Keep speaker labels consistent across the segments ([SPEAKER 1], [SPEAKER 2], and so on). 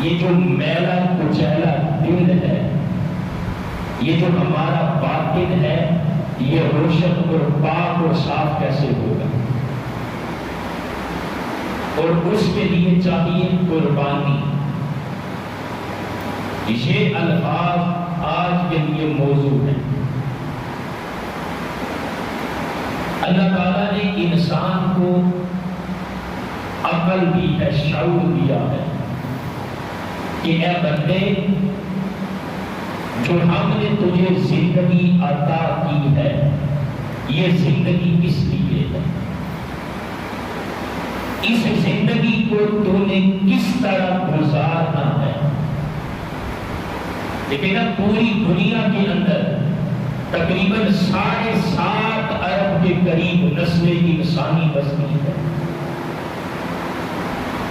[SPEAKER 1] یہ جو میلا کچیلا دل ہے، یہ جو ہمارا باطن ہے، یہ روشن اور پاک اور صاف کیسے ہوگا؟ اور اس کے لیے چاہیے قربانی۔ یہ الفاظ آج کے لیے موضوع ہیں۔ اللہ تعالیٰ نے انسان کو عقل دی ہے، شعور دیا ہے کہ اے بندے، جو ہم نے تجھے زندگی عطا کی ہے، یہ زندگی کس لیے ہے؟ اس زندگی کو تو نے کس طرح گزارنا ہے؟ لیکن اب پوری دنیا کے اندر تقریباً 7.5 ارب کے قریب نسل انسانی بستی ہے،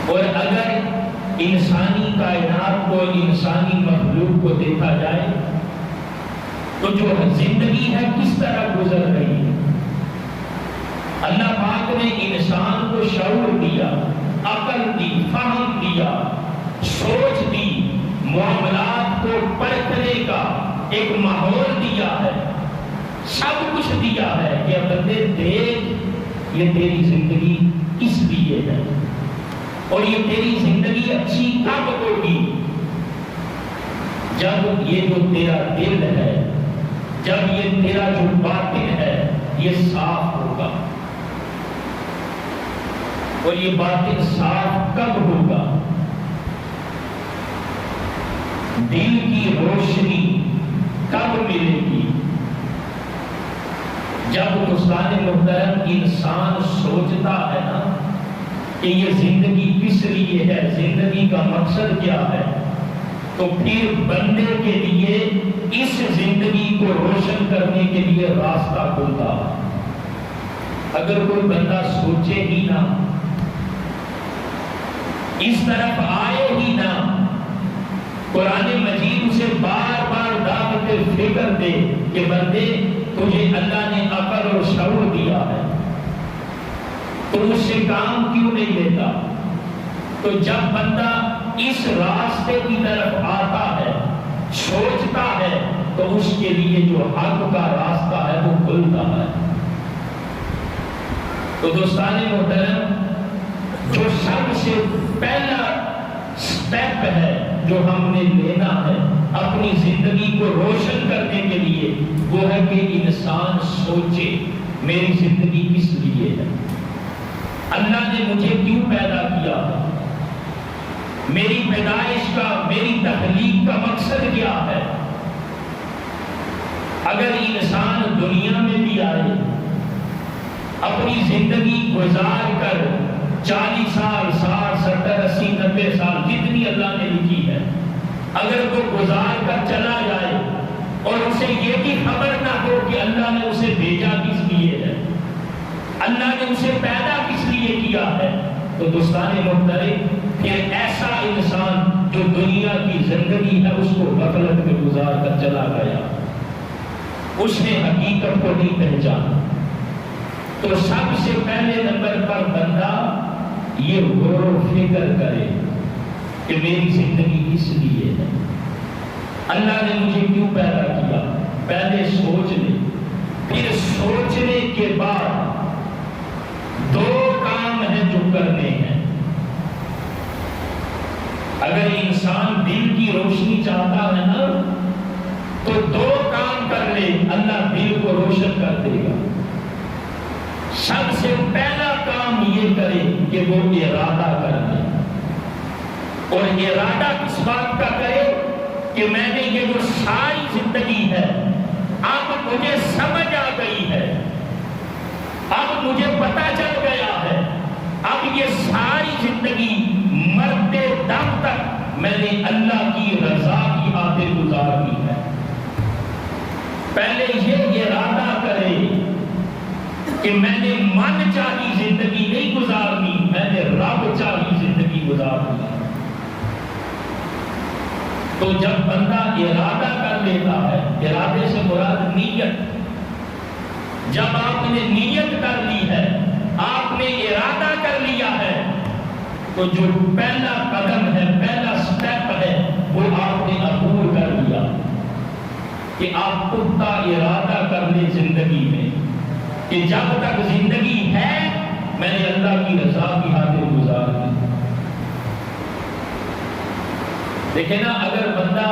[SPEAKER 1] اور اگر انسانی کائنات کو، انسانی مخلوق کو دیکھا جائے تو جو زندگی ہے کس طرح گزر رہی ہے؟ اللہ پاک نے انسان کو شعور دیا، عقل دی، فہم دیا، سوچ دی، معاملات کو پرکھنے کا ایک ماحول دیا ہے، سب کچھ دیا ہے کہ بندے دیکھ یہ تیری زندگی کس لیے ہے، اور یہ تیری زندگی اچھی کب ہوگی؟ جب یہ جو تیرا دل ہے، جب یہ تیرا جو باطن ہے یہ صاف ہوگا۔ اور یہ باطن صاف کب ہوگا؟ دل کی روشنی کب ملے گی؟ جب دوستان محترم انسان سوچتا ہے نا کہ یہ زندگی کس لیے ہے، زندگی کا مقصد کیا ہے، تو پھر بندے کے لیے اس زندگی کو روشن کرنے کے لیے راستہ کھلتا ہے۔ اگر کوئی بندہ سوچے ہی نہ، اس طرف آئے ہی نہ، قرآن مجید اسے بار بار دعوت فکر دے کہ بندے تجھے اللہ نے عقل اور شعور دیا ہے، تو اس سے کام کیوں نہیں لیتا؟ تو جب بندہ اس راستے کی طرف آتا ہے، سوچتا ہے، تو اس کے لیے جو حق کا راستہ ہے وہ کھلتا ہے۔ تو دوستان محترم، جو سب سے پہلا سٹیپ ہے جو ہم نے لینا ہے اپنی زندگی کو روشن کرنے کے لیے، وہ ہے کہ انسان سوچے میری زندگی کس لیے ہے، اللہ نے مجھے کیوں پیدا کیا ہے، میری پیدائش کا، میری تخلیق کا مقصد کیا ہے۔ اگر انسان دنیا میں بھی آئے، اپنی زندگی گزار کر 40 سال، 60، 70، 80، 90 سال جتنی اللہ نے لکھی ہے، اگر وہ گزار کر چلا جائے اور اسے یہ بھی خبر نہ ہو کہ اللہ نے اسے بھیجا کس لیے ہے، اللہ نے اسے پیدا کس لیے کیا ہے، تو دوستان محترم، پھر ایسا انسان جو دنیا کی زندگی ہے اس کو غفلت میں گزار کر چلا گیا، اس نے حقیقت کو نہیں پہچانا۔ تو سب سے پہلے نمبر پر بندہ یہ غور و فکر کرے کہ میری زندگی کس لیے ہے، اللہ نے مجھے کیوں پیدا کیا، پہلے سوچ لے۔ پھر سوچنے کے بعد 2 کام ہیں جو کرنے ہیں۔ اگر انسان دل کی روشنی چاہتا ہے نا تو 2 کام کر لے، اللہ دل کو روشن کر دے گا۔ سب سے پہلا کام یہ کرے کہ وہ ارادہ کر لے، اور ارادہ کس بات کا کرے کہ میں نے یہ جو ساری زندگی ہے اب مجھے سمجھ آ گئی ہے، اب مجھے پتا چل گیا ہے، اب یہ ساری زندگی مرتے دم تک میں نے اللہ کی رضا کی خاطر گزارنی ہے۔ پہلے یہ ارادہ کرے کہ میں نے من چاہی زندگی نہیں گزارنی، میں نے رب چاہی زندگی گزارنی ہے۔ تو جب بندہ ارادہ کر لیتا ہے، ارادے سے مراد نیت، جب آپ نے نیت کر لی ہے، آپ نے ارادہ کر لیا ہے، تو جو پہلا قدم ہے، پہلا سٹیپ کہ آپ پختہ ارادہ کر لیں زندگی میں کہ جب تک زندگی ہے میں نے اللہ کی رضا کی خاطر گزارنی۔ دیکھیں نا، اگر بندہ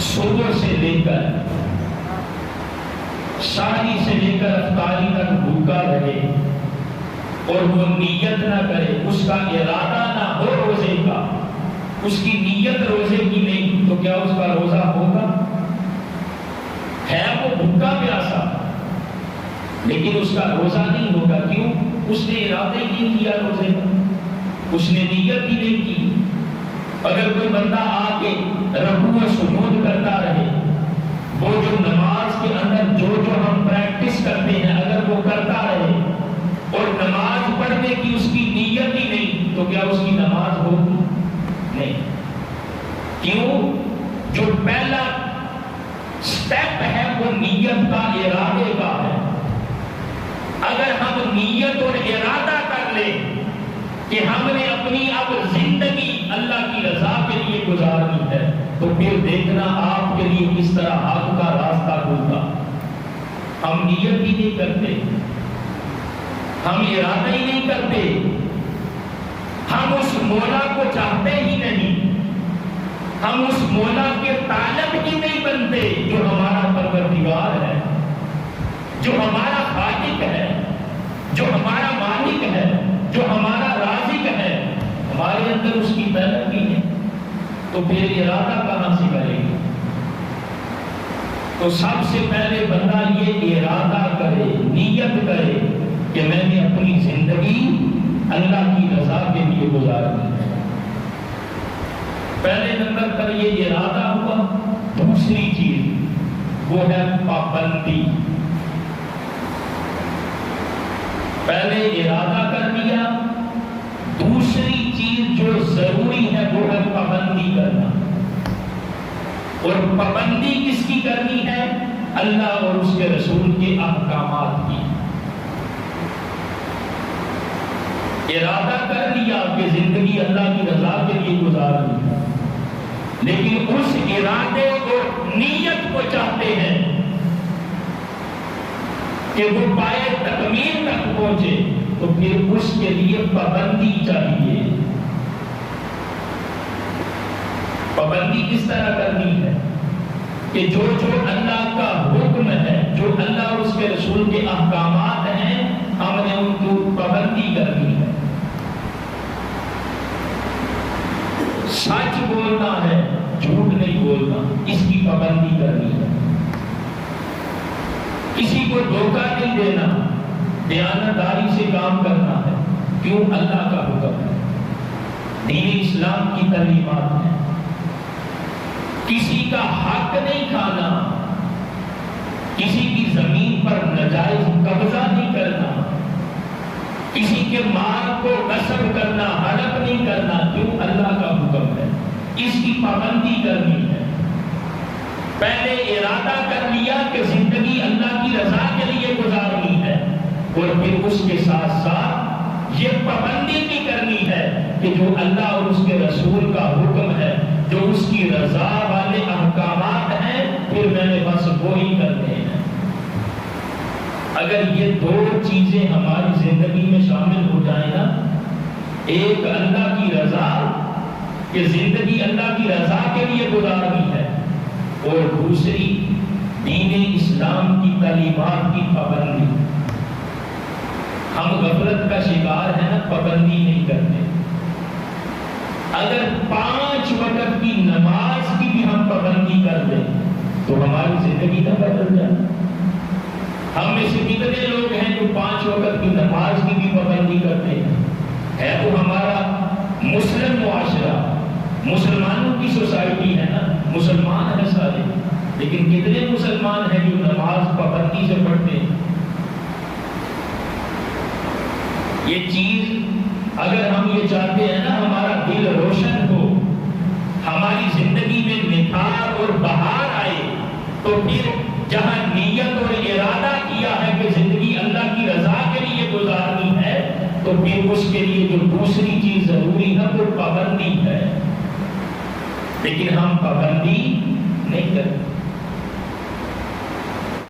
[SPEAKER 1] صبح سے لے کر سحری سے لے کر افطاری تک بھوکا رہے اور وہ نیت نہ کرے، اس کا ارادہ نہ ہو روزے کا، اس کی نیت روزے کی نہیں، تو کیا اس کا روزہ ہوگا؟ ہے وہ بھوکا پیاسا لیکن اس کا روزہ نہیں ہوگا۔ کیوں؟ اس نے ارادہ ہی نہیں کیا روزے کا، اس نے نیت ہی نہیں کی۔ اگر کوئی بندہ آ کے رکوع و سجود کرتا رہے، وہ جو نماز کے اندر جو ہم پریکٹس کرتے ہیں اگر وہ کرتا رہے اور نماز پڑھنے کی اس کی نیت ہی نہیں، تو کیا اس کی نماز ہوگی؟ نہیں۔ کیوں؟ جو پہلا سٹیپ ہے وہ نیت کا، ارادے کا ہے۔ اگر ہم نیت اور ارادہ کر لیں کہ ہم نے اپنی اب زندگی اللہ کی رضا کے لیے گزارنی ہے، تو پھر دیکھنا آپ کے لیے کس طرح حق کا راستہ کھلتا۔ ہم نیت ہی نہیں کرتے، ہم ارادہ ہی نہیں کرتے، ہم اس مولا کو چاہتے ہی نہیں، ہم اس مولا کے طالب ہی نہیں بنتے جو ہمارا پروردگار ہے، جو ہمارا خالق ہے، جو ہمارا مالک ہے، جو ہمارا رازق ہے، ہمارے اندر اس کی طلب ہی ہے، تو پھر ارادہ کہاں سے کرے گی؟ تو سب سے پہلے بندہ یہ ارادہ کرے، نیت کرے کہ میں نے اپنی زندگی اللہ کی رضا کے لیے گزارنی ہے۔ پہلے نمبر پر یہ ارادہ ہوا۔ دوسری چیز وہ ہے پابندی۔ پہلے ارادہ کر لیا، دوسری چیز جو ضروری ہے وہ ہے پابندی کرنا۔ اور پابندی کس کی کرنی ہے؟ اللہ اور اس کے رسول کے احکامات کی۔ ارادہ کر لیا کہ زندگی اللہ کی رضا کے لیے گزارنی ہے، لیکن اس ارادے اور نیت کو چاہتے ہیں کہ وہ پائے تکمیل تک پہنچے، تو پھر اس کے لیے پابندی چاہیے۔ پابندی کس طرح کرنی ہے کہ جو اللہ کا حکم ہے، جو اللہ اور اس کے رسول کے احکامات ہیں، ہم نے ان کو پابندی کرنی ہے۔ سچ بولنا ہے، جھوٹ نہیں بولنا، اس کی پابندی کرنی ہے۔ کسی کو دھوکہ نہیں دینا، دیانتداری سے کام کرنا ہے۔ کیوں؟ اللہ کا حکم ہے، دین اسلام کی تعلیمات ہیں۔ کسی کا حق نہیں کھانا، کسی کی زمین پر ناجائز قبضہ نہیں کرنا، کسی کے مال کو غصب کرنا، ہڑپ نہیں کرنا۔ کیوں؟ اللہ کا حکم ہے، اس کی پابندی کرنی ہے۔ پہلے ارادہ کر لیا کہ زندگی اللہ کی رضا کے لیے گزارنی ہے، اور پھر اس کے ساتھ ساتھ یہ پابندی بھی کرنی ہے کہ جو اللہ اور اس کے رسول کا حکم ہے، جو اس کی رضا والے احکامات ہیں، پھر میں نے بس وہی کرنے ہیں۔ اگر یہ دو چیزیں ہماری زندگی میں شامل ہو جائیں نا، ایک اللہ کی رضا کہ زندگی اللہ کی رضا کے لیے گزارنی ہے، اور دوسری دین اسلام کی تعلیمات کی پابندی۔ ہم غفلت کا شکار ہیں نا، پابندی نہیں کرتے۔ اگر 5 وقت کی نماز کی بھی ہم پابندی کر دیں تو ہماری زندگی نہ بدل جائے۔ ہم میں سے کتنے لوگ ہیں جو 5 وقت کی نماز کی بھی پابندی کرتے ہیں؟ ہے تو ہمارا مسلم معاشرہ، مسلمانوں کی سوسائٹی ہے نا، مسلمان ہیں سارے، لیکن کتنے مسلمان ہیں جو نماز پابندی سے پڑھتے ہیں؟ یہ چیز اگر ہم یہ چاہتے ہیں نا ہمارا دل روشن ہو، ہماری زندگی میں نکھار اور بہار آئے، تو پھر جہاں نیت اور ارادہ کیا ہے کہ زندگی اللہ کی رضا کے لیے گزارنی ہے، تو پھر اس کے لیے جو دوسری چیز ضروری ہے وہ پابندی ہے۔ لیکن ہم پابندی نہیں کرتے.